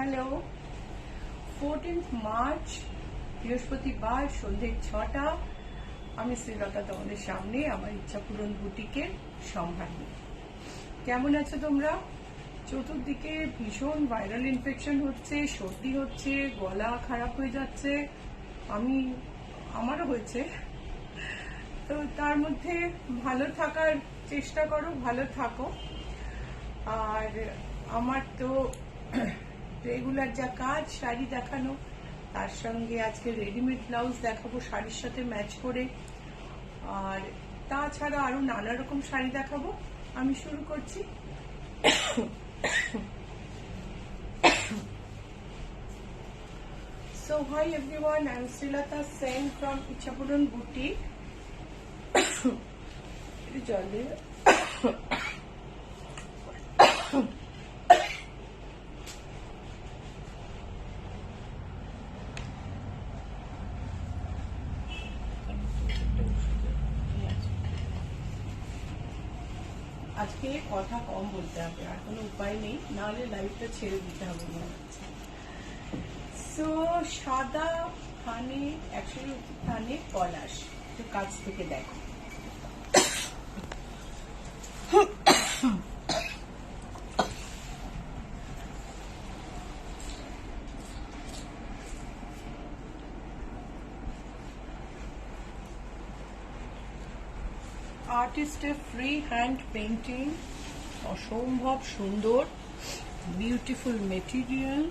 Hello 14th March বৃহস্পতিবার সন্ধ্যে 6টা আমি শ্রীলতা তোমাদের সামনে আমার ইচ্ছাপূরণ বুটিকের সম্ভার নিয়ে। কেমন আছো তোমরা? চতুর্দিকে ভীষণ ভাইরাল ইনফেকশন হচ্ছে, সর্দি হচ্ছে, গলা খারাপ হয়ে যাচ্ছে, আমারও হয়েছে। তো তার মধ্যে ভালো থাকার চেষ্টা করো, ভালো থাকো। আর আমার তো রেগুলার যা কাজ শাড়ি দেখানো, তার সঙ্গে আজকে রেডিমেড ব্লাউজ দেখাবো শাড়ির সাথে ম্যাচ করে, আর তাছাড়া আরো নানা রকম শাড়ি দেখাবো। আমি শুরু করছি। So hi everyone, I'm Srilata Sen from Ichapuran Boutique. জল দেবে। আজকে কথা কম বলতে হবে, আর কোনো উপায় নেই, নাহলে লাইভটা ছেড়ে দিতে হবে মনে হচ্ছে। সো সাদা থানে, অ্যাকচুয়ালি থানে পলাশ, একটু কাছ থেকে দেখো। আর্টিস্টের ফ্রি হ্যান্ড পেইন্টিং, অসম্ভব সুন্দর, বিউটিফুল মেটেরিয়াল।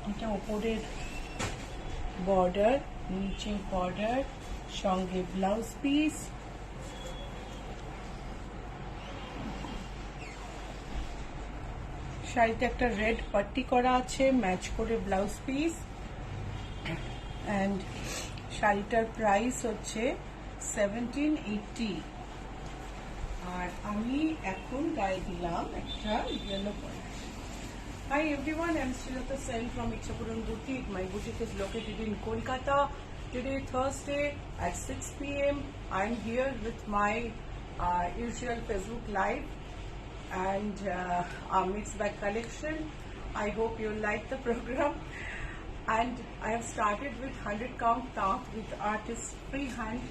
এটা ওপরের বর্ডার, নিচে বর্ডার, সঙ্গে ব্লাউজ পিস। শাড়িতে একটা রেড পাট্টি করা আছে, ম্যাচ করে ব্লাউজ পিস। অ্যান্ড শাড়িটার প্রাইস হচ্ছে 1780। আর আমি এখন গায়ে দিলাম একটা yellow point. Hi everyone, I'm Srilata Sen from Ichapuran Boutique. My boutique is located in Kolkata. Today Thursday at 6 p.m. I'm here with my usual Facebook live and our mixed bag collection. I hope you like the program. And I have started with 100 count task with artist freehand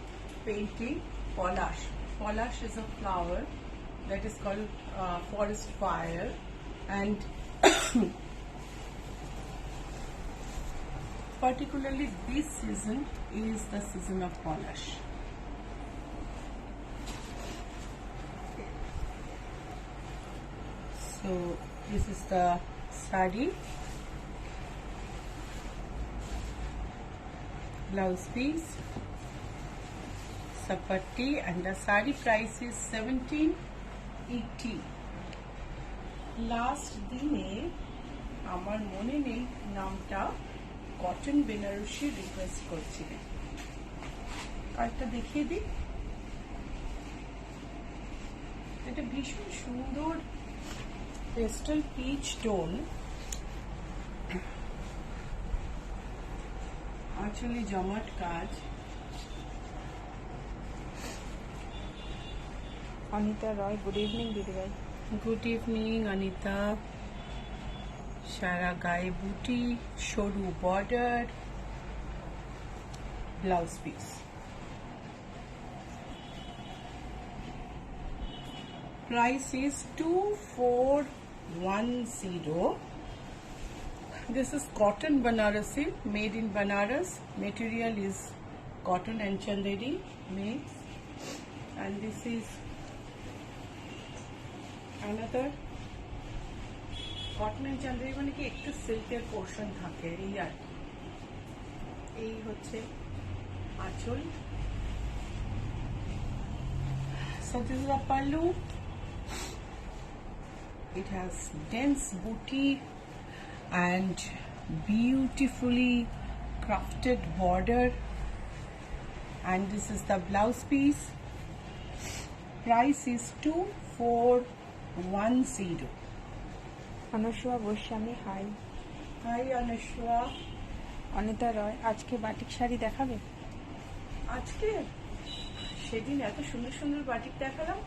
painting Polash. Polash is a flower that is called forest fire, and particularly this season is the season of Polash. So this is the sari, blouse piece, sapatti, and the sari price is 1780. Last দিনে আমার মনে নেই নামটা, cotton Banarasi request করছিলেন। কার্ডটা দেখিয়ে দিই। এটা ভীষণ সুন্দর পেস্টাল পিচ টোন, আসলে জমাট কাজ। অনিতা রয়, গুড ইভিনিং দিদিভাই। Good evening Anita. সারা গায়ে বুটি, সরু border, blouse piece. Price is 2410. This is cotton Banarasi, made in Banaras. Material is cotton and chanderi mix, and this is another cotton and Chanderi, মানে কি একটু সিল্কের পোর্শন থাকে, এই আর এই হচ্ছে আঁচল। So this is a pallu. It has dense booty and beautifully crafted border, and this is the blouse piece. Price is 2410. Anushka Goswami, hi. Hi Anushka. Anita Roy, আজকে বাটিক শাড়ি দেখাবে? আজকে সেদিন এত সুন্দর সুন্দর বাটিক দেখালাম,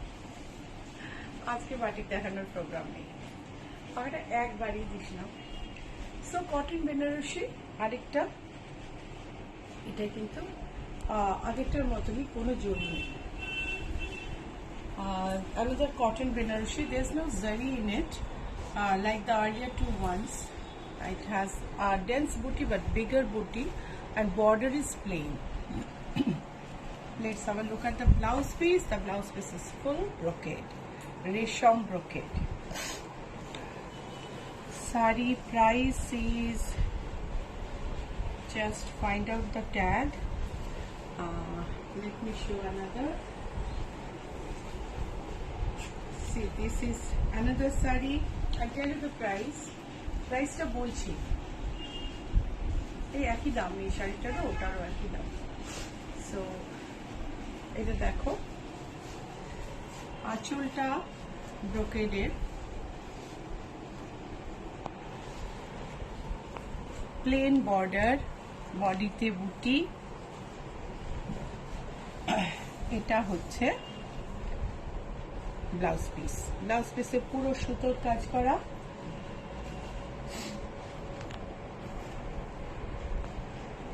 আজকে বাটিক দেখানোর প্রোগ্রাম নেই। পাখাটা একবারই দিস না। সো কটন বেনারসি আরেকটা, এটা কিন্তু আগেরটার মতনই, কোনো জোর নেই। Another cotton Benarushi, there's no zari in it like the earlier two ones. It has a dense booty but bigger booty and border is plain. Let's have a look at the blouse piece. The blouse piece is full brocade, resham brocade. Sari price is, just find out the tag. Let me show another. See, this is another sari. I'll tell you the price. Price টা বলছি, এই একই দাম, এই শাড়িটারও ওটারও একই দাম। So এটা দেখো, আঁচলটা ব্রোকেডের, প্লেন বর্ডার, বডিতে বুটি। এটা হচ্ছে ব্লাউজ পিস। ব্লাউজ পিসে পুরো সুতোর কাজ করা।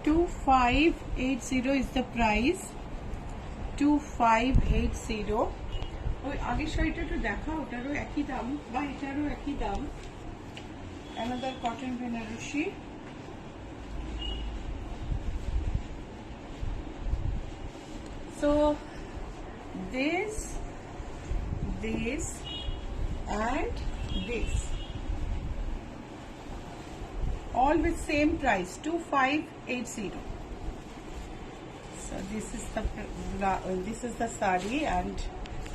$2580 is the price. 2580। ওই আগের শাড়িটা একটু দেখা, ওটারও একই দাম বা এটারও একই দাম। Another cotton Benarushi. So this and this all with same price, 2580. So this is the sari and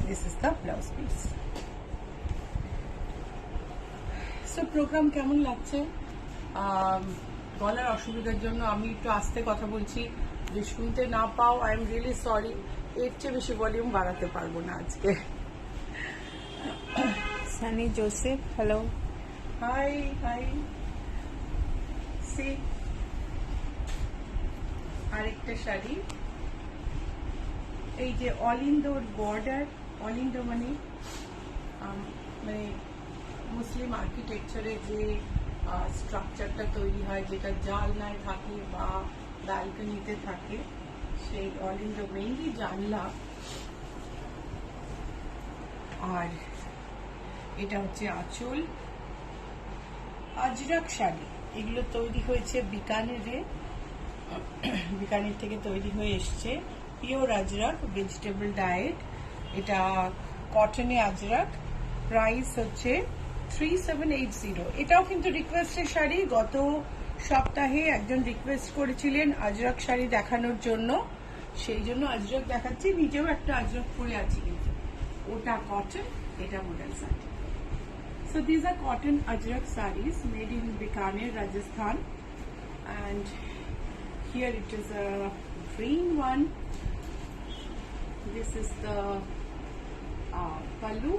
this is the blouse piece. So program কেমন লাগছে? গলার অসুবিধার জন্য আমি একটু আস্তে কথা বলছি, যে শুনতে না পাও আই এম রিয়েলি সরি। এর চেয়ে বেশি ভলিউম বাড়াতে পারবো না আজকে। Sunny Joseph, hello. Hi hi. See আরেকটা শাড়ি, এই যে all indoor border, all Indo মানে মুসলিম আর্কিটেকচারে যে স্ট্রাকচারটা তৈরি হয়, যেটা জানলায় থাকে বা ব্যালকনিতে থাকে, সেই অল ইন্ডো মেইনলি জানলা। আর এটা হচ্ছে আঁচল। আজরাক শাড়ি, এগুলো তৈরি হয়েছে বিকানেরে, বিকানের থেকে তৈরি হয়ে এসছে। Pure Ajrak, vegetable diet. এটা কটনে আজরাক। প্রাইস হচ্ছে 3780। এটাও কিন্তু রিকোয়েস্টের শাড়ি। গত সপ্তাহে একজন রিকোয়েস্ট করেছিলেন আজরাক শাড়ি দেখানোর জন্য, সেই জন্য আজরাক দেখাচ্ছি। নিজেও একটা আজরাক পরে আছি, কিন্তু ওটা কটন, এটা model sari. So these are cotton ajrak sarees made in Bikaner, Rajasthan, and here it is a green one. This is the pallu.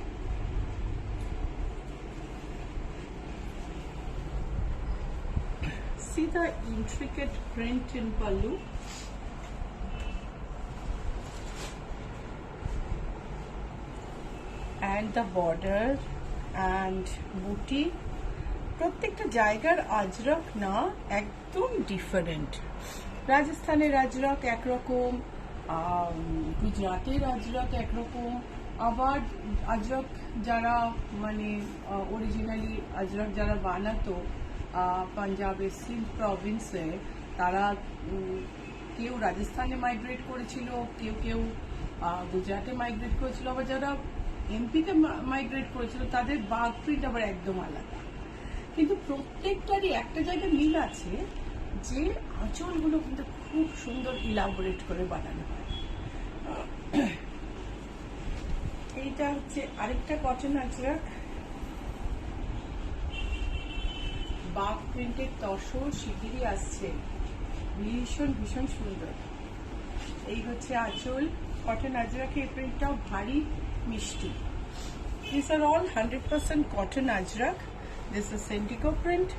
See the intricate print in pallu. And the border and booty. প্রত্যেকটা জায়গার আজরক না একদম different. রাজস্থানের আজরক একরকম, গুজরাটের আজরক একরকম, আবার আজরক যারা মানে অরিজিনালি আজরক যারা বানাতো পাঞ্জাবের সিন্ধ প্রভিন্সে, তারা কেউ রাজস্থানে মাইগ্রেট করেছিল, কেউ গুজরাটে মাইগ্রেট করেছিল, আবার যারা এমপিতে মাইগ্রেট করেছিল তাদের বাঘ প্রিন্ট আবার একদম আলাদা। কিন্তু প্রত্যেকটারই একটা জায়গায় মিল আছে, যে আঁচলগুলো কিন্তু খুব সুন্দর ইলাবোরেট করে বানানো হয়। এইটা হচ্ছে আরেকটা কটন আজরাক, বাঘ প্রিন্টের তসর শিগগিরই আসছে, ভীষণ ভীষণ সুন্দর। এই হচ্ছে আঁচল কটন আজরাকে। এই প্রিন্টটাও ভারী মিষ্টি। These are all 100% cotton ajrak. This is indigo print.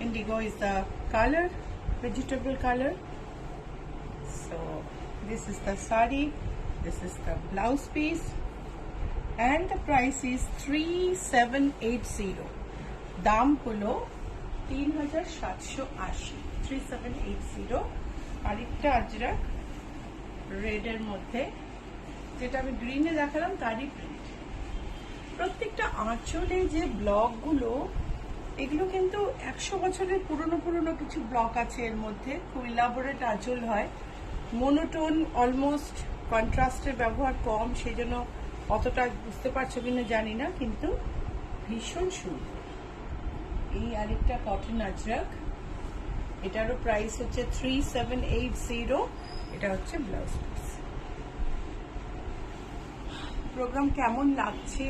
Indigo is the color, vegetable color. So this is the sari, this is the blouse piece, and the price is 3780. দাম হলো 3780, 3780। আরেকটা আজরাক রেডের মধ্যে, যেটা আমি গ্রিনে দেখালাম তারই প্রিন্ট। প্রত্যেকটা আঁচলে যে ব্লকগুলো, এগুলো কিন্তু 100 বছরের পুরনো পুরনো কিছু ব্লক আছে এর মধ্যে। খুব ইলাবোরেট আঁচল হয়, মোনোটোন, অলমোস্ট কন্ট্রাস্টের ব্যবহার কম, সেই জন্য অতটা বুঝতে পারছো কিনা জানি না, কিন্তু ভীষণ সুন্দর। এই আরেকটা কটন আজরাক, এটারও প্রাইস হচ্ছে 3780। এটা হচ্ছে ব্লাউজ পিস। প্রোগ্রাম কেমন লাগছে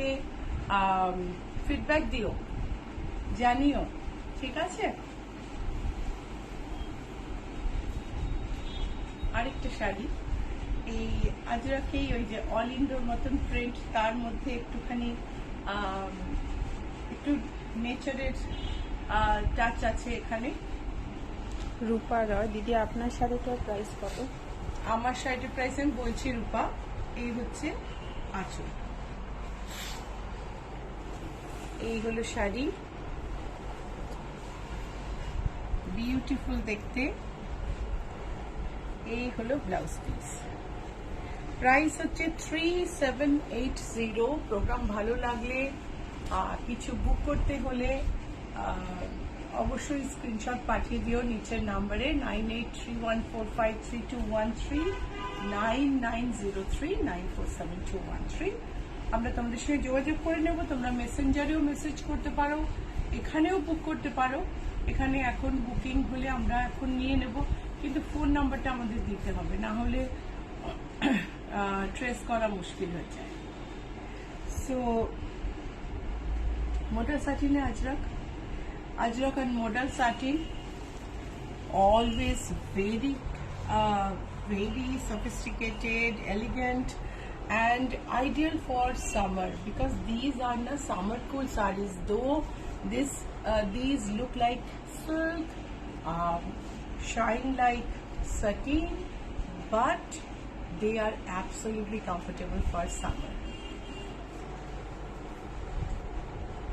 ফিডব্যাক দিও, জানিও, ঠিক আছে? আরেকটা শাড়ি, এই আজরাকেই ওই যে অল ইন্ডোর মতন প্রিন্ট, তার মধ্যে একটুখানি একটু নেচারের টাচ আছে এখানে। রূপা রয় দিদি, আপনার শাড়িটার প্রাইস কত? আমার শাড়িটার প্রাইস আমি বলছি রূপা। এই হচ্ছে আঁচল, এই হলো শাড়ি, বিউটিফুল দেখতে। এই হলো ব্লাউজ পিস, প্রাইস হচ্ছে 3780। প্রোগ্রাম ভালো লাগলে কিছু বুক করতে হলে অবশ্যই স্ক্রিনশট পাঠিয়ে দিও নিচের নাম্বারে 9831453213, 9903947213। আমরা তোমাদের সঙ্গে যোগাযোগ করে নেব। তোমরা মেসেঞ্জারেও মেসেজ করতে পারো, এখানেও বুক করতে পারো। এখানে এখন বুকিং হলে আমরা এখন নিয়ে নেব, কিন্তু ফোন নাম্বারটা আমাদের দিতে হবে, না হলে ট্রেস করা মুশকিল হয়ে যায়। So modal satin ajrak and modal satin, always very sophisticated, elegant and ideal for summer, because these are the summer cool sarees. Though these look like silk, shine like satin, but they are absolutely comfortable for summer.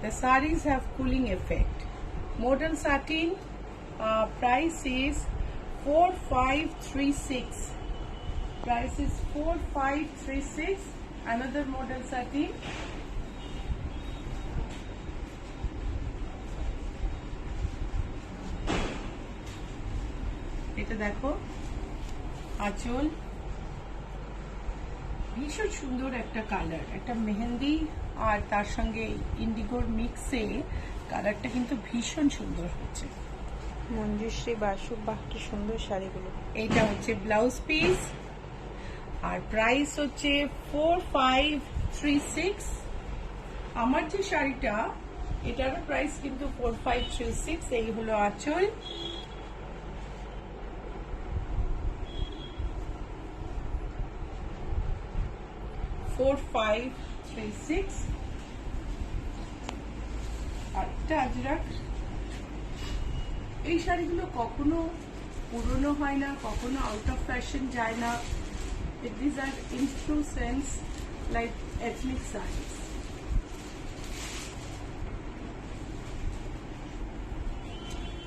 The sarees have cooling effect. Modal satin price is 4536. Price is 4536. Another modal satin. এটা দেখো আঁচল, ভীষণ সুন্দর একটা colour, একটা মেহেন্দি আর তার সঙ্গে ইন্ডিগোর মিক্সে কালারটা কিন্তু ভীষণ সুন্দর হচ্ছে। মঞ্জুশ্রী বাসু, বাহ কি সুন্দর শাড়িগুলো। এইটা হচ্ছে ব্লাউজ পিস, আর প্রাইস হচ্ছে 4536। আমার যে শাড়িটা, এটারও প্রাইস কিন্তু 4536। এই হলো আঁচল, $4536। আরেকটা আজরাক, এই শাড়িগুলো কখনো পুরনো হয় না, কখনো আউট অফ ফ্যাশন যায় না। These are in true sense like ethnic sarees.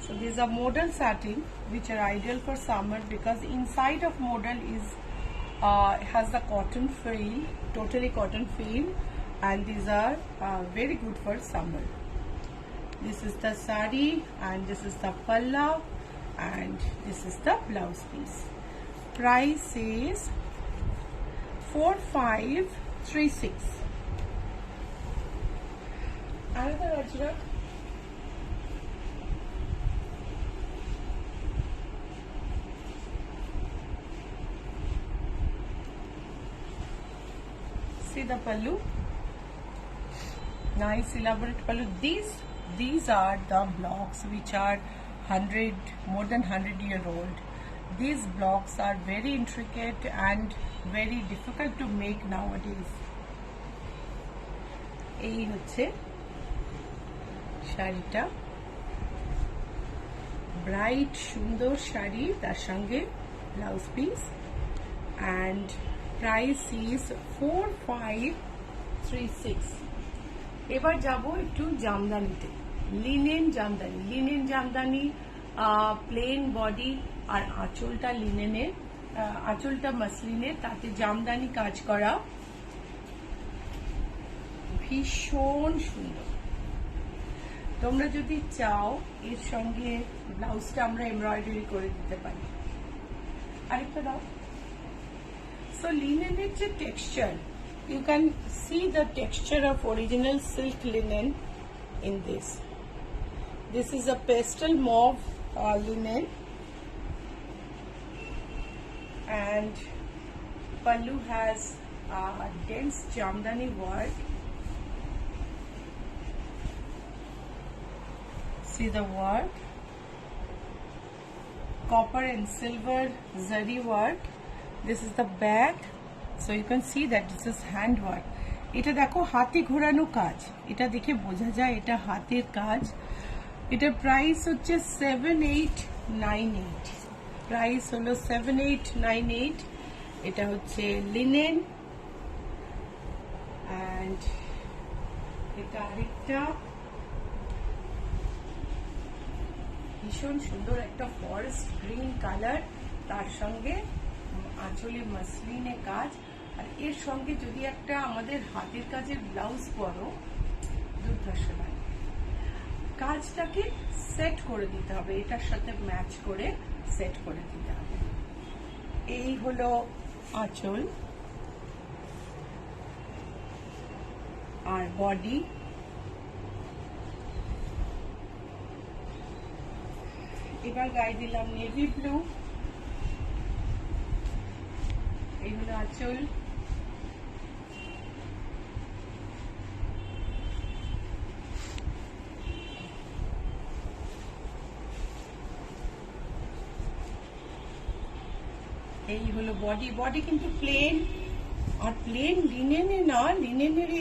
So these are modal satin, which are ideal for summer because inside of modal is has the cotton feel, totally cotton feel, and these are very good for summer. This is the sari and this is the palla and this is the blouse piece. Price is 4536. Another ajrak, see the pallu, nice elaborate pallu. These are the blocks which are more than 100-year old. These blocks are very intricate and very difficult to make nowadays. এই হচ্ছে শাড়িটা, bright সুন্দর শাড়ি, তার সঙ্গে blouse piece, and price is 4536. 36। এবার যাব একটু জামদানিতে। Linen Jamdani plane body, আর আঁচলটা লিনেনের, আঁচলটা মাসলিনের, তাতে জামদানি কাজ করা, ভীষণ সুন্দর। তোমরা যদি চাও এর সঙ্গে ব্লাউজটা আমরা এমব্রয়ডারি করে দিতে পারি। আরেকটা দাও। সো লিনেনের যে texture, you can see the texture of original silk linen in this. This is a pastel mauve linen, and pallu has dense jamdani work. See the work, copper and silver zari work. This is the back, so you can see that this is hand work. এটা দেখো হাতে ঘোরানো কাজ, এটা দেখে বোঝা যায় এটা হাতের কাজ। এটার প্রাইস হচ্ছে 7898, প্রাইস হলো 7898। এটা হচ্ছে লিনেন, অ্যান্ড এটা আরেকটা ভীষণ সুন্দর একটা ফরেস্ট গ্রিন কালার, তার সঙ্গে আঁচলে মাসলিনে কাজ, আর এর সঙ্গে যদি একটা আমাদের হাতের কাজের ব্লাউজ পরো, দুর্ধর্ষ লাগে। কাজটাকে সেট করে দিতে হবে, এটার সাথে ম্যাচ করে সেট করে দিতে হবে। এই হলো আঁচল আর বডি। এবার গায়ে দিলাম নেভি ব্লু। এই হলো আঁচল, এই হলো বডি। বডি কিন্তু প্লেন, আর প্লেন লিনেনে না, লিনেনের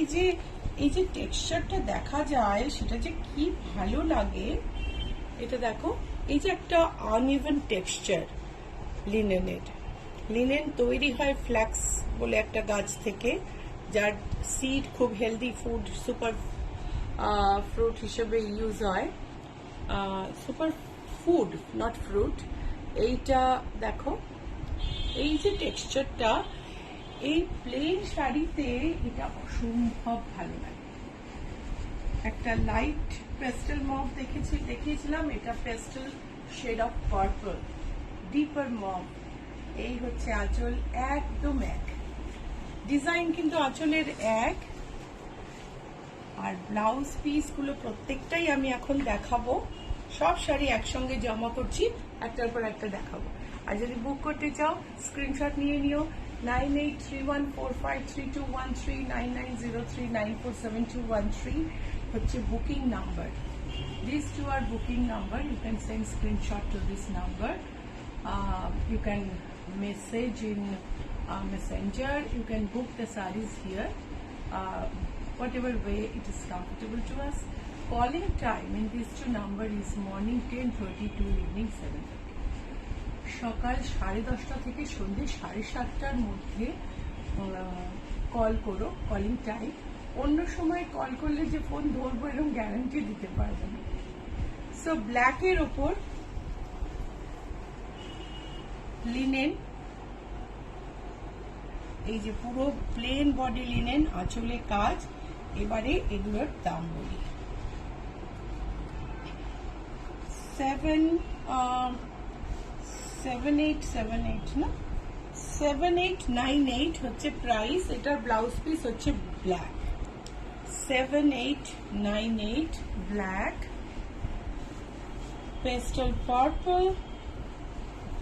এই যে টেক্সচারটা দেখা যায় সেটা যে কি ভালো লাগে। এটা দেখো, এই যে একটা আনইভেন টেক্সচার লিনেনের। লিনেন তৈরি হয় ফ্ল্যাক্স বলে একটা গাছ থেকে, যার সিড খুব হেলদি ফুড, সুপার ফ্রুট হিসেবে ইউজ হয়, সুপার ফুড নট ফ্রুট। এইটা দেখো, এই যে টেক্সচারটা এই প্লেন শাড়িতে এটা অসম্ভব ভালো লাগে। একটা লাইট পেস্টেল মভ দেখিয়েছিলাম, এটা pastel shade of purple, deeper mauve. এই হচ্ছে আঁচল, একদম এক ডিজাইন কিন্তু আঁচলের এক, আর ব্লাউজ পিস গুলো প্রত্যেকটাই আমি এখন দেখাবো। সব শাড়ি একসঙ্গে জমা করছি, একটার পর একটা দেখাবো। আর যদি বুক করতে চাও স্ক্রিনশট নিয়ে নিও, 9831453213, 9903947213 হচ্ছে booking number. These two are booking number. You can send screenshot to this number. You can message in Messenger. You can book the sarees here. Whatever way it is comfortable to us. Calling time in these two number is morning 10:30 to evening 7:30. সকাল 10:30 থেকে সন্ধ্যে 7:30টার মধ্যে call করো, calling time. অন্য সময় call করলে যে phone ধরবো এরকম গ্যারান্টি দিতে পারবো না। সো ব্ল্যাকের ওপর লিনেন, এই যে পুরো প্লেন বডি লিনেন, আঁচলে কাজ। এবারে এগুলোর দাম বলি। 7878 না, 7898 হচ্ছে প্রাইস। এটার ব্লাউজ পিস হচ্ছে black, 7898 black. Pastel purple,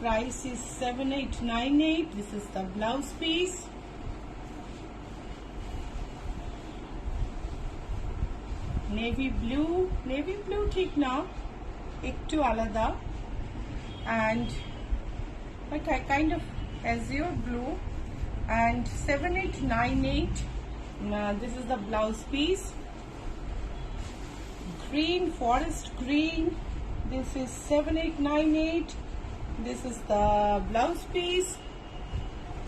price is 7898. This is the blouse piece. Navy blue ঠিক না, একটু আলাদা, and like a kind of azure blue, and 7898. This is the blouse piece. Green, forest green. This is 7898. This is the blouse piece,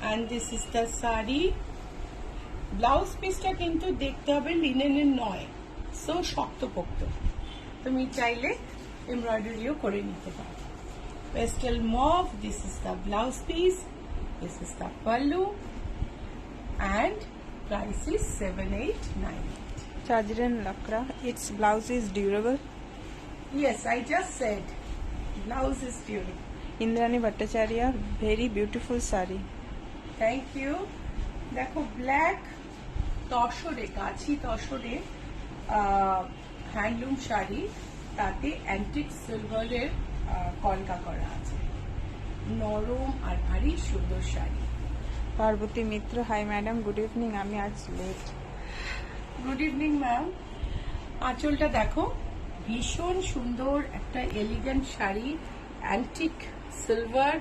and this is the sari. Blouse পিসটা কিন্তু দেখতে হবে লিনেনের নয়, so শক্তপোক্ত। তুমি চাইলে এমব্রয়ডারিও করে নিতে পারো। Pastel mauve, this is the blouse piece, this is the pallu, and price is 7898. Chajran Lakra. Its blouse is durable. Yes, I just said blouse is durable. Indrani Bhattacharya. Very beautiful sari. Thank you. দেখো black তসরে, কাছি তসরে handloom sari, তাতে antique সিলভারের কলকা করা আছে, নরম আর ভারী সুন্দর sari. Parvati Mitra. Hi madam, good evening. আমি আজ লেট। Good evening ma'am. আঁচলটা দেখো, ভীষণ সুন্দর একটা এলিগেন্ট শাড়ি, অ্যান্টিক সিলভার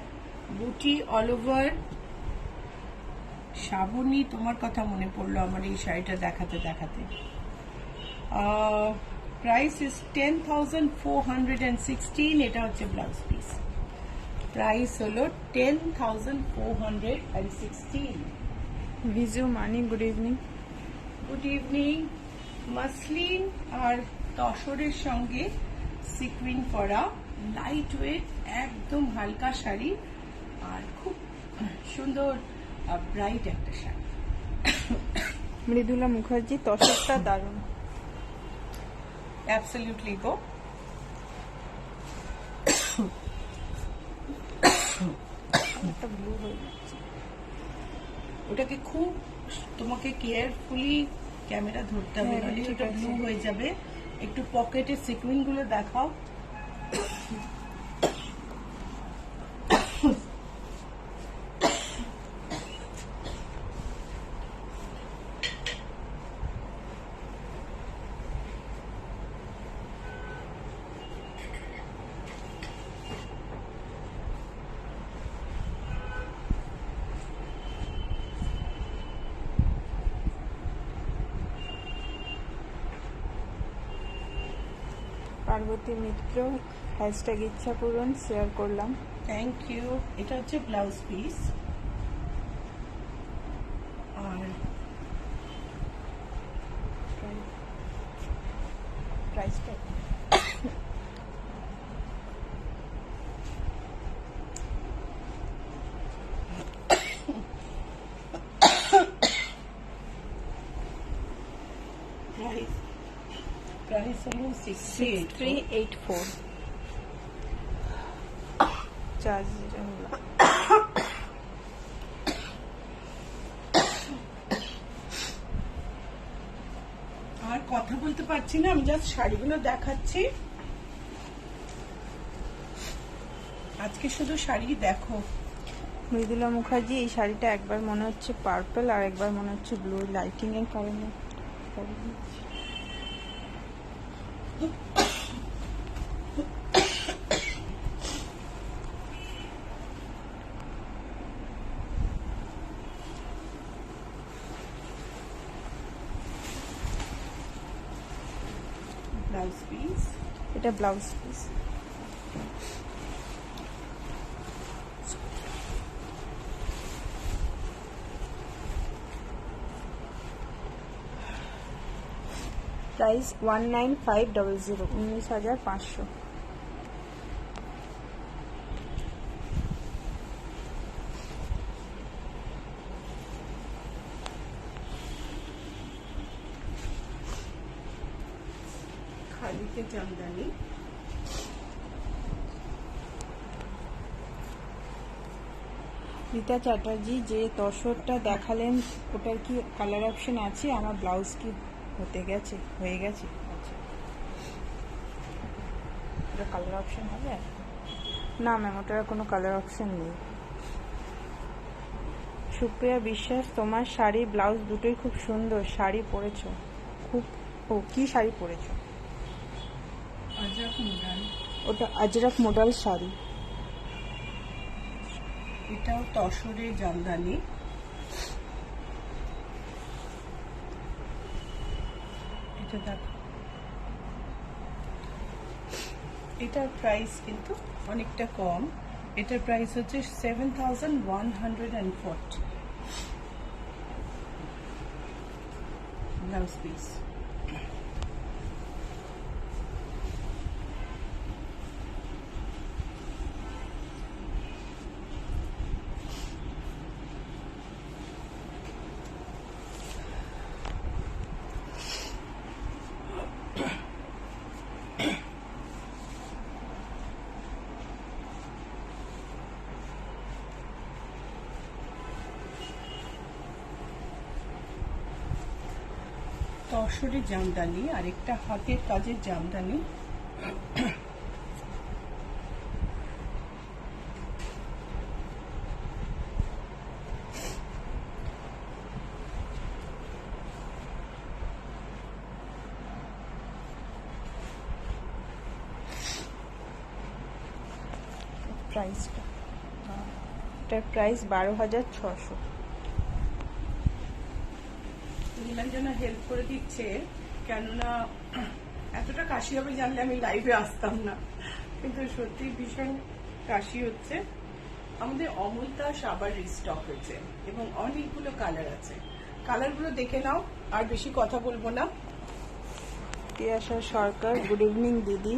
বুটি অল ওভার। শ্রাবণী, তোমার কথা মনে পড়লো আমার এই শাড়িটা দেখাতে দেখাতে। Price is 10,416। এটা হচ্ছে ব্লাউজ পিস, প্রাইস হলো 10,416। Viju Mani. Good evening. Good evening. Muslin আর তসরের সঙ্গে সিকুইন করা লাইট ওয়েট একদম হালকা শাড়ি, আর খুব সুন্দর ব্রাইট একটা শাড়ি। মৃদুলা মুখার্জি. তসরটা দারুণ. অ্যাবসলিউটলি গো। একটা ব্লু হয়ে যাচ্ছে। ওটাকে খুব তোমাকে কেয়ারফুলি ক্যামেরা ধরতে হবে, হ্যাঁ, নাহলে ঠিক ওটা আছে। ব্লু হয়ে যাবে। একটু পকেটের সিকুইন গুলো দেখাও। পার্বতী মিত্র. হ্যাশট্যাগ ইচ্ছা পূরণ শেয়ার করলাম. Thank you. এটা হচ্ছে ব্লাউজ পিস, আর প্রাইসটা প্রাইস হলো 6384. চার্জ আর কথা বলতে পারছি না, আমি জাস্ট শাড়িগুলো দেখাচ্ছি। আজকে শুধু শাড়ি দেখো। মৃদুলা মুখার্জি. এই শাড়িটা একবার মনে হচ্ছে পার্পল আর একবার মনে হচ্ছে ব্লু, লাইটিং এর কারণে। ব্লাউজ পিস, এটা ব্লাউজ পিস. প্রাইস 19500, 19,500. খালিতে জামদানি। রীতা চ্যাটার্জি. যে তসরটা দেখালেন ওটার কি কালার অপশন আছে? আমার ব্লাউজ কি হয়ে গেছে? আচ্ছা, ওটা কালার অপশন হবে? না ম্যাম, ওটার কোনো কালার অপশন নেই। সুপ্রিয়া বিশ্বাস. তোমার শাড়ি ব্লাউজ দুটোই খুব সুন্দর। শাড়ি পরেছো খুব। ও, কি শাড়ি পরেছো? আজরাক মডাল। ওটা আজরাক মডাল শাড়ি। এটাও তসরের জামদানি। এটা দেখো, এটার প্রাইস কিন্তু অনেকটা কম। এটার প্রাইস হচ্ছে 7140। Blouse piece. তসরের জামদানি, আরেকটা হাতের কাজের জামদানি। প্রাইসটা, এটার প্রাইস 12,600। নীলার জন্য হেল্প করে দিচ্ছে, কেননা এতটা কাশি হবে জানলে আমি লাইভে আসতাম না, কিন্তু সত্যি ভীষণ কাশি হচ্ছে। আমাদের অমূলতাস আবার রিস্টক হয়েছে এবং অনেকগুলো কালার আছে, কালারগুলো দেখে নাও, আর বেশি কথা বলবো না। তিয়াশা সরকার, গুড ইভিনিং দিদি।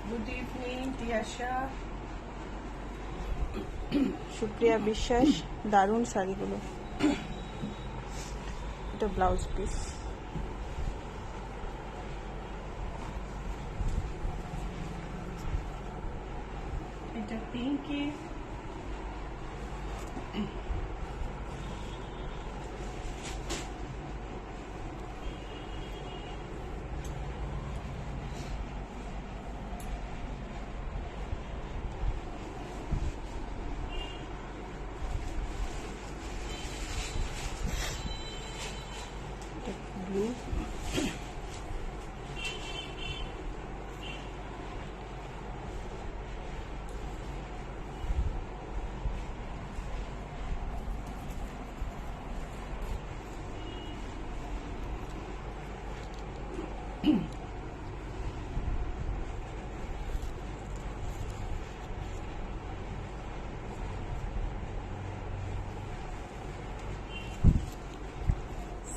Good evening Tiasha. সুপ্রিয়া বিশ্বাস, দারুণ শাড়িগুলো। এটা ব্লাউজ পিস। এটা পিঙ্কে, ব্লু,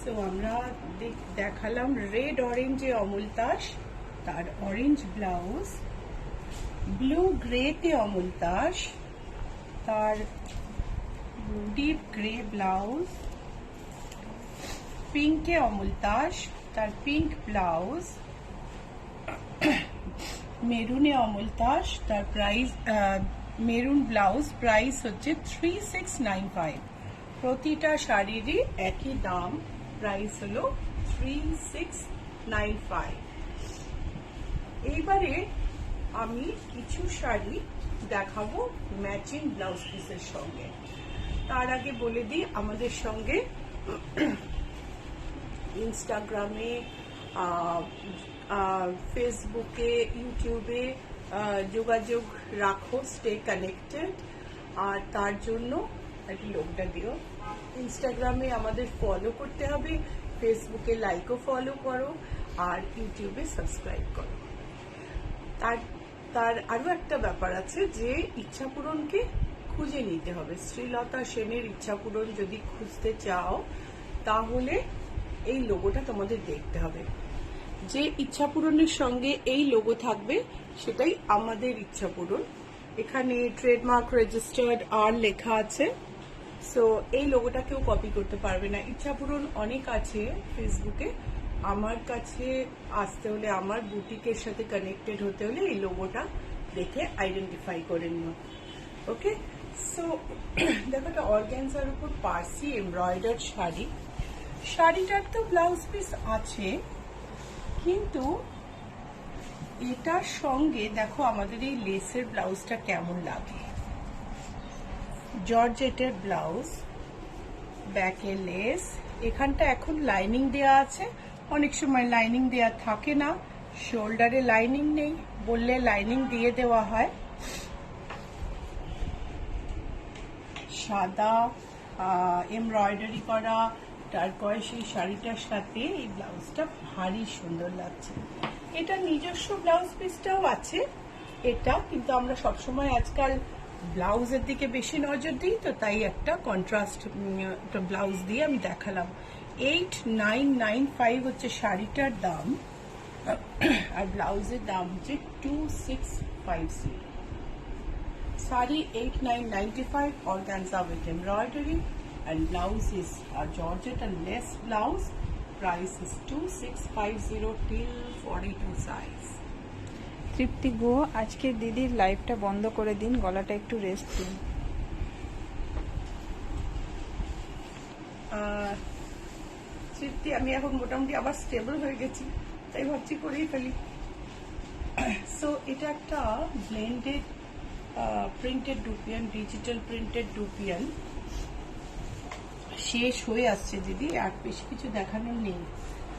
তো আমরা দেখালাম রেড অরেঞ্জে অমূলতাস, তার অরেঞ্জ ব্লাউজ, ব্লু গ্রেতে অমূলতাস, তার ডিপ গ্রে ব্লাউজ, পিঙ্কে অমূলতাস, তার পিঙ্ক ব্লাউজ, মেরুনে অমূলতাস, তার প্রাইস মেরুন ব্লাউজ, প্রাইস হচ্ছে 3695। প্রতিটা শাড়িরই একই দাম, প্রাইস হলো 3695। এইবারে আমি কিছু শাড়ি দেখাবো ম্যাচিং ব্লাউজ পিসের সঙ্গে। তার আগে বলে দিই, আমাদের সঙ্গে ইনস্টাগ্রামে, ফেসবুকে, ইউটিউবে যোগাযোগ রাখো, স্টে কানেক্টেড। আর তার জন্য একটু লোকটা দিও, ইনস্টাগ্রামে আমাদের ফলো করতে হবে, ফেসবুকে লাইকও ফলো করো, আর ইউটিউবে সাবস্ক্রাইব করো। তার আরো একটা ব্যাপার আছে যে ইচ্ছা পূরণকে খুঁজে নিতে হবে। শ্রীলতা সেনের ইচ্ছা পূরণ যদি খুঁজতে চাও, তাহলে এই লোগোটা তোমাদের দেখতে হবে। যে ইচ্ছা পূরণের সঙ্গে এই লোগো থাকবে, সেটাই আমাদের ইচ্ছা পূরণ। এখানে ট্রেডমার্ক রেজিস্টার্ড আর লেখা আছে, সো এই লোগোটা কেউ কপি করতে পারবে না। ইচ্ছা পূরণ অনেক আছে ফেসবুকে, আমার কাছে আসতে হলে, আমার বুটিকের সাথে কানেক্টেড হতে হলে এই লোগোটা দেখে আইডেন্টিফাই করে নিও। ওকে, সো দেখো, এটা অর্গানজার উপর পার্সি এমব্রয়ডার্ড শাড়ি। শাড়িটার তো ব্লাউজ পিস আছে, কিন্তু এটার সঙ্গে দেখো আমাদের এই লেসের ব্লাউজটা কেমন লাগে। জর্জেটের ব্লাউজ, ব্যাকে লেস, এখানটা এখন লাইনিং দেয়া আছে, অনেক সময় লাইনিং দেয়া থাকে না, শোল্ডারে লাইনিং নেই বললে লাইনিং দিয়ে দেওয়া হয়। সাদা এমব্রয়ডারি করা টারকয়েস এই শাড়িটার সাথে এই ব্লাউজটা ভারী সুন্দর লাগছে। এটা নিজস্ব ব্লাউজ পিসটাও আছে এটা, কিন্তু আমরা সবসময় আজকাল ব্লাউজের দিকে বেশি নজর দিই, তো তাই একটা কন্ট্রাস্ট ব্লাউজ দিয়ে আমি দেখালাম। 8995 হচ্ছে শাড়িটার দাম, আর ব্লাউজের দাম হচ্ছে 2650। Sari 8995 organza with embroidery, and blouse is a georgette and lace blouse. Price is 2650 till 42 size. তৃপ্তি গুহ, আজকে দিদির লাইভটা বন্ধ করে দিন, গলাটা একটু রেস্ট দিন। তৃপ্তি, আমি এখন মোটামুটি আবার স্টেবল হয়ে গেছি, তাই ভাবছি করেই ফেলি। সো এটা একটা blended printed dupion, digital printed dupion. শেষ হয়ে আসছে দিদি, আর বেশি কিছু দেখানোর নেই।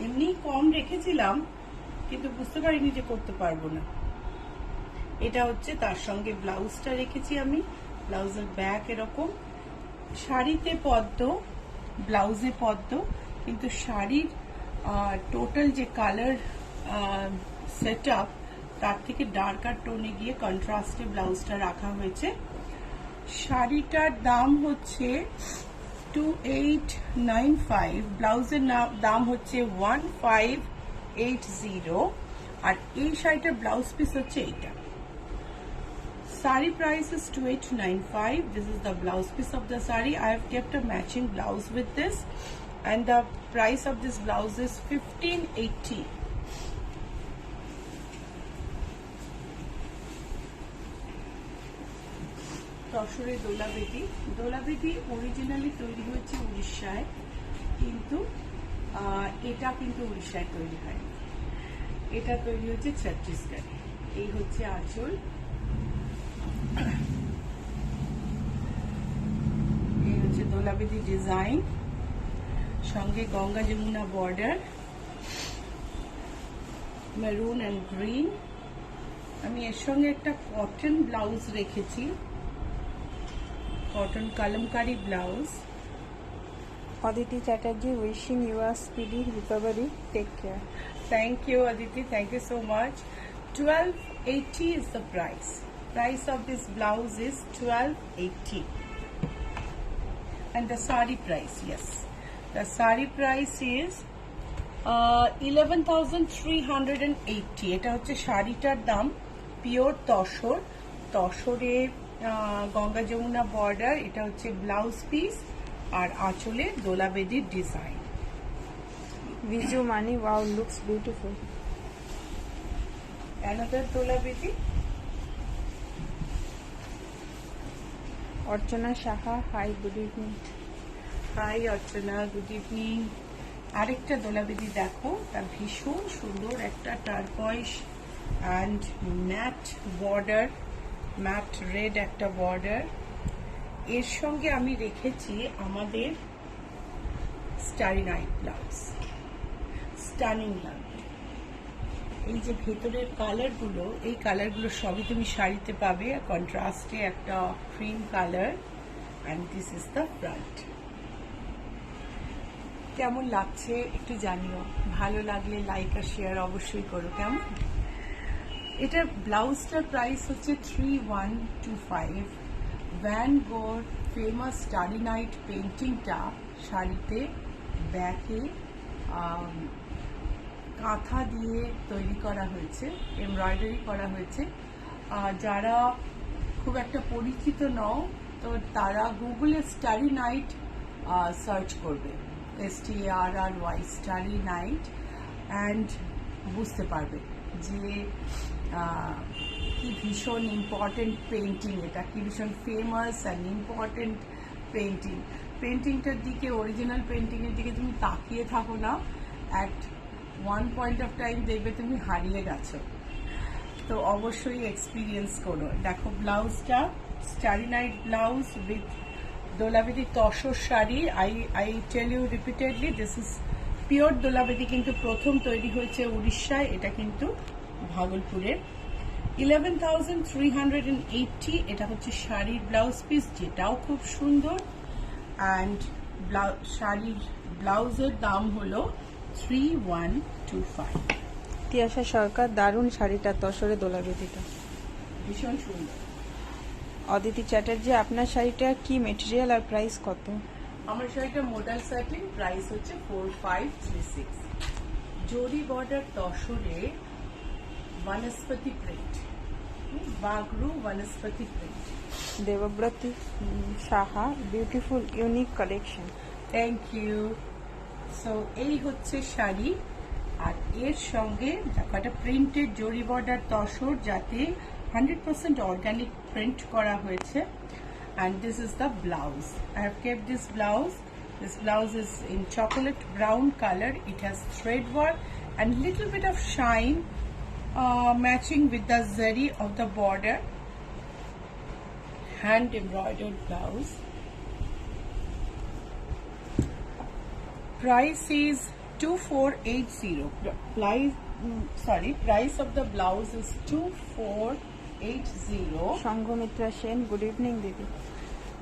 এমনি কম রেখেছিলাম, কিন্তু বুঝতে পারিনি যে করতে পারবো না। এটা হচ্ছে তার সঙ্গে ব্লাউজটা রেখেছি আমি, ব্লাউজের ব্যাক এরকম, শাড়িতে পদ্ম, ব্লাউজে পদ্ম, কিন্তু শাড়ির টোটাল যে কালার সেট আপ তার থেকে ডার্কার টোনে গিয়ে কন্ট্রাস্টে ব্লাউজটা রাখা হয়েছে। শাড়িটার দাম হচ্ছে 2895, ব্লাউজের দাম হচ্ছে 1580, আর এই শাড়িটার ব্লাউজ পিস হচ্ছে এইটা। Sari price is 2895. This is the blouse piece of the sari. I have kept a matching blouse with this, and the price of this blouse is 1580. তসরে দোলাবেদি, দোলাবেদি originally তৈরি হয়েছে উড়িষ্যায়, কিন্তু এটা কিন্তু উড়িষ্যায় তৈরি হয়নি, এটা তৈরি হয়েছে ছত্তিশগড়ে। এই হচ্ছে আঁচল, এই হচ্ছে দোলাবেদি ডিজাইন, সঙ্গে Ganga Jamuna border, maroon and green. আমি এর সঙ্গে একটা কটন ব্লাউজ রেখেছি, cotton kalamkari blouse. Aditi Chatterjee, wishing you a speedy recovery, take care. Thank you, Aditi. Thank you so much. 1280 is the price. Price of this blouse is 1280. And the sari price, yes. The sari price is 11,380. এটা হচ্ছে শাড়িটার দাম, pure tussar, তসরে Ganga Jamuna border. এটা হচ্ছে blouse piece, আর আঁচলে দোলাবেদির design. Viju Mani, wow, looks beautiful. Another Dolabedi. Archana Saha, hi, good evening. Hi Archana, good evening. আরেকটা দোলাবেদি দেখো, তা ভীষণ সুন্দর একটা turquoise and matte border, matte red একটা বর্ডার। এর সঙ্গে আমি রেখেছি আমাদের স্টারি নাইট ব্লাউজ, স্টানিং লাগবে। এই যে ভেতরের কালারগুলো, এই কালারগুলো সবই তুমি শাড়িতে পাবে, কন্ট্রাস্টে একটা cream colour, and this is the front. কেমন লাগছে একটু জানিও, ভালো লাগলে লাইক আর শেয়ার অবশ্যই করো। কেমন, এটার ব্লাউজটার প্রাইস হচ্ছে 3125। ভ্যান গোর ফেমাস স্টারি নাইট পেন্টিংটা শাড়িতে ব্যাকে কাঁথা দিয়ে তৈরি করা হয়েছে, এমব্রয়ডারি করা হয়েছে। যারা খুব একটা পরিচিত নও, তো তারা গুগলে স্টারি নাইট সার্চ করবে, STARRY, স্টারি নাইট, অ্যান্ড বুঝতে পারবে যে কি ভীষণ ইম্পর্টেন্ট পেন্টিং, এটা কি ভীষণ ফেমাস অ্যান্ড ইম্পর্টেন্ট পেন্টিং। পেন্টিংটার দিকে, অরিজিনাল পেন্টিংয়ের দিকে তুমি তাকিয়ে থাকো না, at one point of time দেখবে তুমি হারিয়ে গেছো। তো অবশ্যই এক্সপিরিয়েন্স করো। দেখো ব্লাউজটা, starry night blouse with Dolabedi tussar sari. I tell you repeatedly, this is pure Dolabedi, কিন্তু প্রথম তৈরি হয়েছে উড়িষ্যায়, এটা কিন্তু ভাগলপুরের। 11,380, এটা হচ্ছে শাড়ির ব্লাউজ পিস, যেটাও খুব সুন্দর, অ্যান্ড শাড়ির ব্লাউজের দাম হলো 3125। তিয়াশা সরকার, দারুণ শাড়িটা, তসরে দোলাবেদিটা ভীষণ সুন্দর। অদিতি চ্যাটার্জি, আপনার শাড়িটা কি মেটেরিয়াল আর প্রাইস কত? আমার শাড়িটা মোডাল স্যাটিন, প্রাইস হচ্ছে 4536। জরি বর্ডার তসরে বনস্পতি প্রিন্ট, বাগরু বনস্পতি print. Debabrati Saha, beautiful unique collection. Thank you. So এই হচ্ছে শাড়ি, আর এর সঙ্গে দেখো একটা প্রিন্টেড জরি বর্ডার তসর, যাতে 100% অর্গানিক প্রিন্ট করা হয়েছে। And this is the blouse. I have kept this blouse. This blouse is in chocolate brown color. It has thread work and little bit of shine matching with the zari of the border. Hand embroidered blouse. Price is 2480. Price of the blouse is 2480. Sanghamitra Sen, good evening দিদি।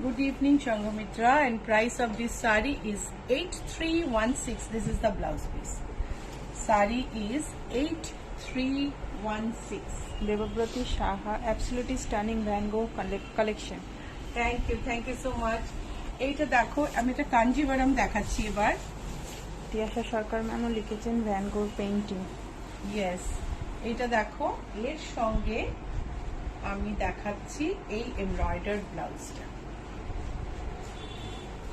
Good evening, Shanghamitra, and price of this sari is 8316. This is the blouse piece. Sari is 8316. Debabrati Saha, absolutely stunning Van Gogh collection. Thank you so much. এইটা দেখো, আমি এটা কাঞ্জিভারাম দেখাচ্ছি এবার। তিয়াশা সরকার ম্যামও লিখেছেন ভ্যানগোর painting. Yes, এইটা দেখো, এর সঙ্গে আমি দেখাচ্ছি এই এমব্রয়ডার্ড ব্লাউজটা।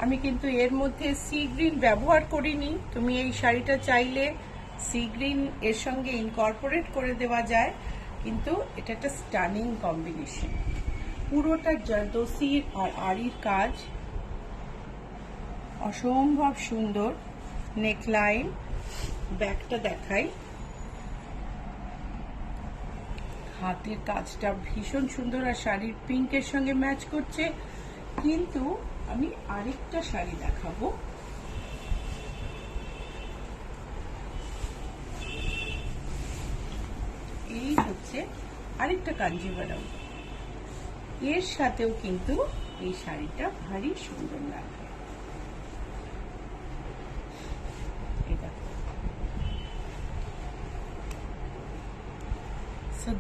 আমি কিন্তু এর মধ্যে সি গ্রিন ব্যবহার করিনি। তুমি এই শাড়িটা চাইলে সি গ্রিন এর সঙ্গে ইনকর্পোরেট করে দেওয়া যায়, কিন্তু এটা একটা স্টানিং কম্বিনেশন। পুরোটা জারদোসির আর আরির কাজ, অসম্ভব সুন্দর। নেকলাইন, ব্যাকটা দেখাই, হাতের কাজটা ভীষণ সুন্দর আর শাড়ির পিঙ্কের সঙ্গে ম্যাচ করছে। কিন্তু আমি আরেকটা শাড়ি দেখাবো, এই হচ্ছে আরেকটা কাঞ্জিভারাম। এর সাথেও কিন্তু এই শাড়িটা ভারী সুন্দর লাগবে।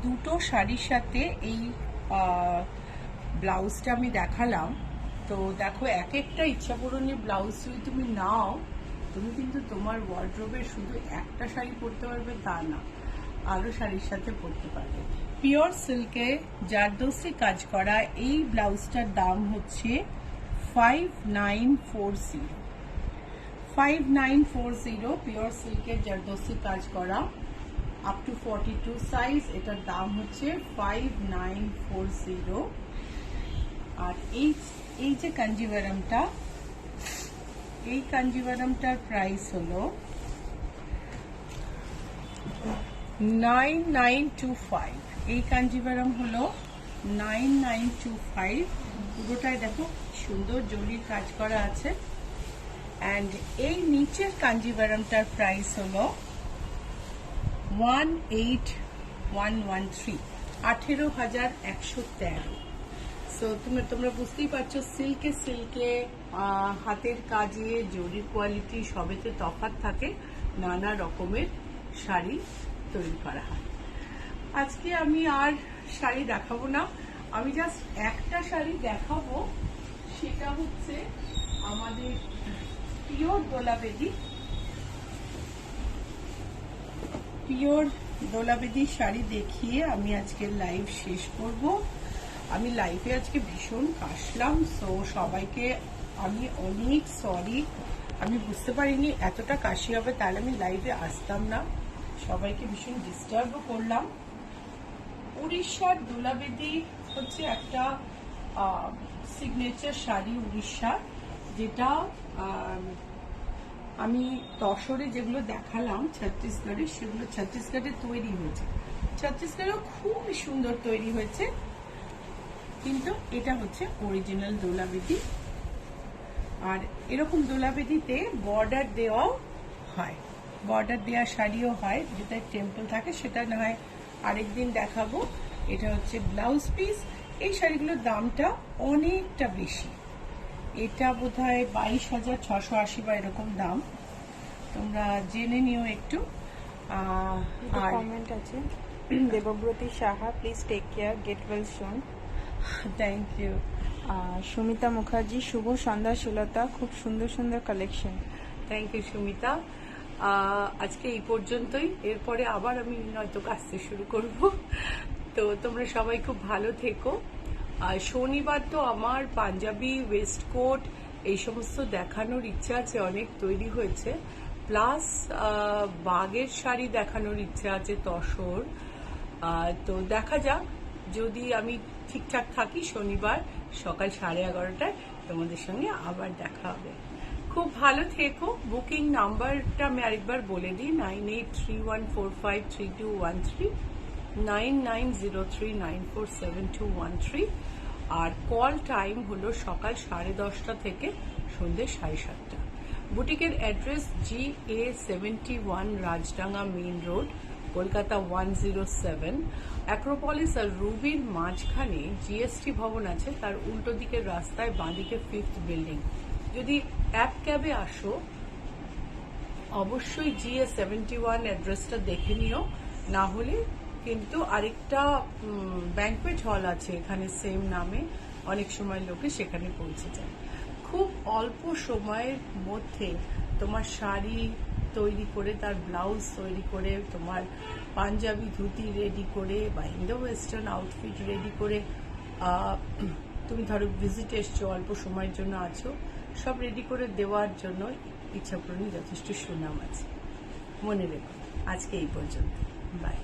দুটো শাড়ির সাথে এই ব্লাউজটা আমি দেখালাম। তো দেখো, এক একটা ইচ্ছা পূরণী ব্লাউজ যদি তুমি নাও, তুমি কিন্তু তোমার ওয়ার্ড্রোবের শুধু একটা শাড়ি পরতে পারবে তা না, আরো শাড়ির সাথে পরতে পারবে। পিওর সিল্কে জারদোসি কাজ করা এই ব্লাউজটার দাম হচ্ছে 5940। 5940 পিওর সিল্কের জারদোসি কাজ করা, আপ টু 42 সাইজ। এটার দাম হচ্ছে 5940। আর এই যে কাঞ্জিভারামটা, এই কাঞ্জিভারামটার প্রাইস হলো 9925। এই কাঞ্জিভারাম হলো 9925। পুরোটাই দেখো সুন্দর জরির কাজ করা আছে। অ্যান্ড এই নিচের কাঞ্জিভারামটার প্রাইস হলো 18113, 18113। সো তোমরা বুঝতেই পারছো, সিল্কে হাতের কাজে জরির কোয়ালিটি সবেতে তফাৎ থাকে, নানা রকমের শাড়ি তৈরি করা হয়। আজকে আমি আর শাড়ি দেখাবো না, আমি জাস্ট একটা শাড়ি দেখাবো, সেটা হচ্ছে আমাদের পিওর দোলাবেদি। পিওর দোলাবেদি শাড়ি দেখিয়ে আমি আজকে লাইভ শেষ করব। আমি লাইভে আজকে ভীষণ কাশলাম, সো সবাইকে আমি অনেক সরি। আমি বুঝতে পারিনি এতটা কাশি হবে, তাহলে আমি লাইভে আসতাম না। সবাইকে ভীষণ ডিস্টার্বও করলাম। উড়িষ্যার দোলাবেদি হচ্ছে একটা সিগনেচার শাড়ি উড়িষ্যার, যেটা আমি তসরে যেগুলো দেখালাম ছত্তিশগড়ে, সেগুলো ছত্তিশগড়ে তৈরি হয়েছে। ছত্তিশগড়েও খুবই সুন্দর তৈরি হয়েছে, কিন্তু এটা হচ্ছে অরিজিনাল দোলাবেদি। আর এরকম দোলাবেদিতে বর্ডার দেওয়াও হয়, বর্ডার দেওয়া শাড়িও হয়, যেটা টেম্পল থাকে, সেটা না হয় আরেকদিন দেখাবো। এটা হচ্ছে ব্লাউজ পিস। এই শাড়িগুলোর দামটা অনেকটা বেশি, এটা বোধহয় 22,680 বা এরকম দাম। তোমরা জেনে নিও একটু। আর কমেন্ট আছে, Debabrati Saha, please take care, get well soon. Thank you. Sumita Mukherjee, শুভ সন্ধ্যা শ্রীলতা, খুব সুন্দর সুন্দর কালেকশন। Thank you Sumita. আজকে এই পর্যন্তই, এরপরে আবার আমি নয়তো কাজতে শুরু করব। তো তোমরা সবাই খুব ভালো থেকো। শনিবার তো আমার পাঞ্জাবি, ওয়েস্টকোট এই সমস্ত দেখানোর ইচ্ছা আছে, অনেক তৈরি হয়েছে, প্লাস বাগের শাড়ি দেখানোর ইচ্ছা আছে, তসর। তো দেখা যাক, যদি আমি ঠিকঠাক থাকি শনিবার সকাল 11:30টায় তোমাদের সঙ্গে আবার দেখা হবে। খুব ভালো থেকো। বুকিং নাম্বারটা আমি আরেকবার বলে দিই, 9831453213, 9903947213। আর কল টাইম হলো সকাল 10:30 থেকে সন্ধ্যে 7:30। বুটিকের address GA71 Rajdanga main road, Kolkata 107। Acropolis আর রুবির মাঝখানে GST ভবন আছে, তার উল্টো দিকের রাস্তায় বাঁদিকে 5th বিল্ডিং। যদি অ্যাপ ক্যাবে আসো অবশ্যই GA71 অ্যাড্রেসটা দেখে নিও, না হলে কিন্তু আরেকটা ব্যাংকুয়েট হল আছে এখানে সেম নামে, অনেক সময় লোকে সেখানে পৌঁছে যায়। খুব অল্প সময়ের মধ্যে তোমার শাড়ি তৈরি করে, তার ব্লাউজ তৈরি করে, তোমার পাঞ্জাবি ধুতি রেডি করে বা ইন্ডো ওয়েস্টার্ন আউটফিট রেডি করে, তুমি ধরো ভিজিট এসছো, অল্প সময়ের জন্য আছো, সব রেডি করে দেওয়ার জন্য ইচ্ছাপূরণী যথেষ্ট সুনাম আছে। মনে রেখো। আজকে এই পর্যন্ত, বাই।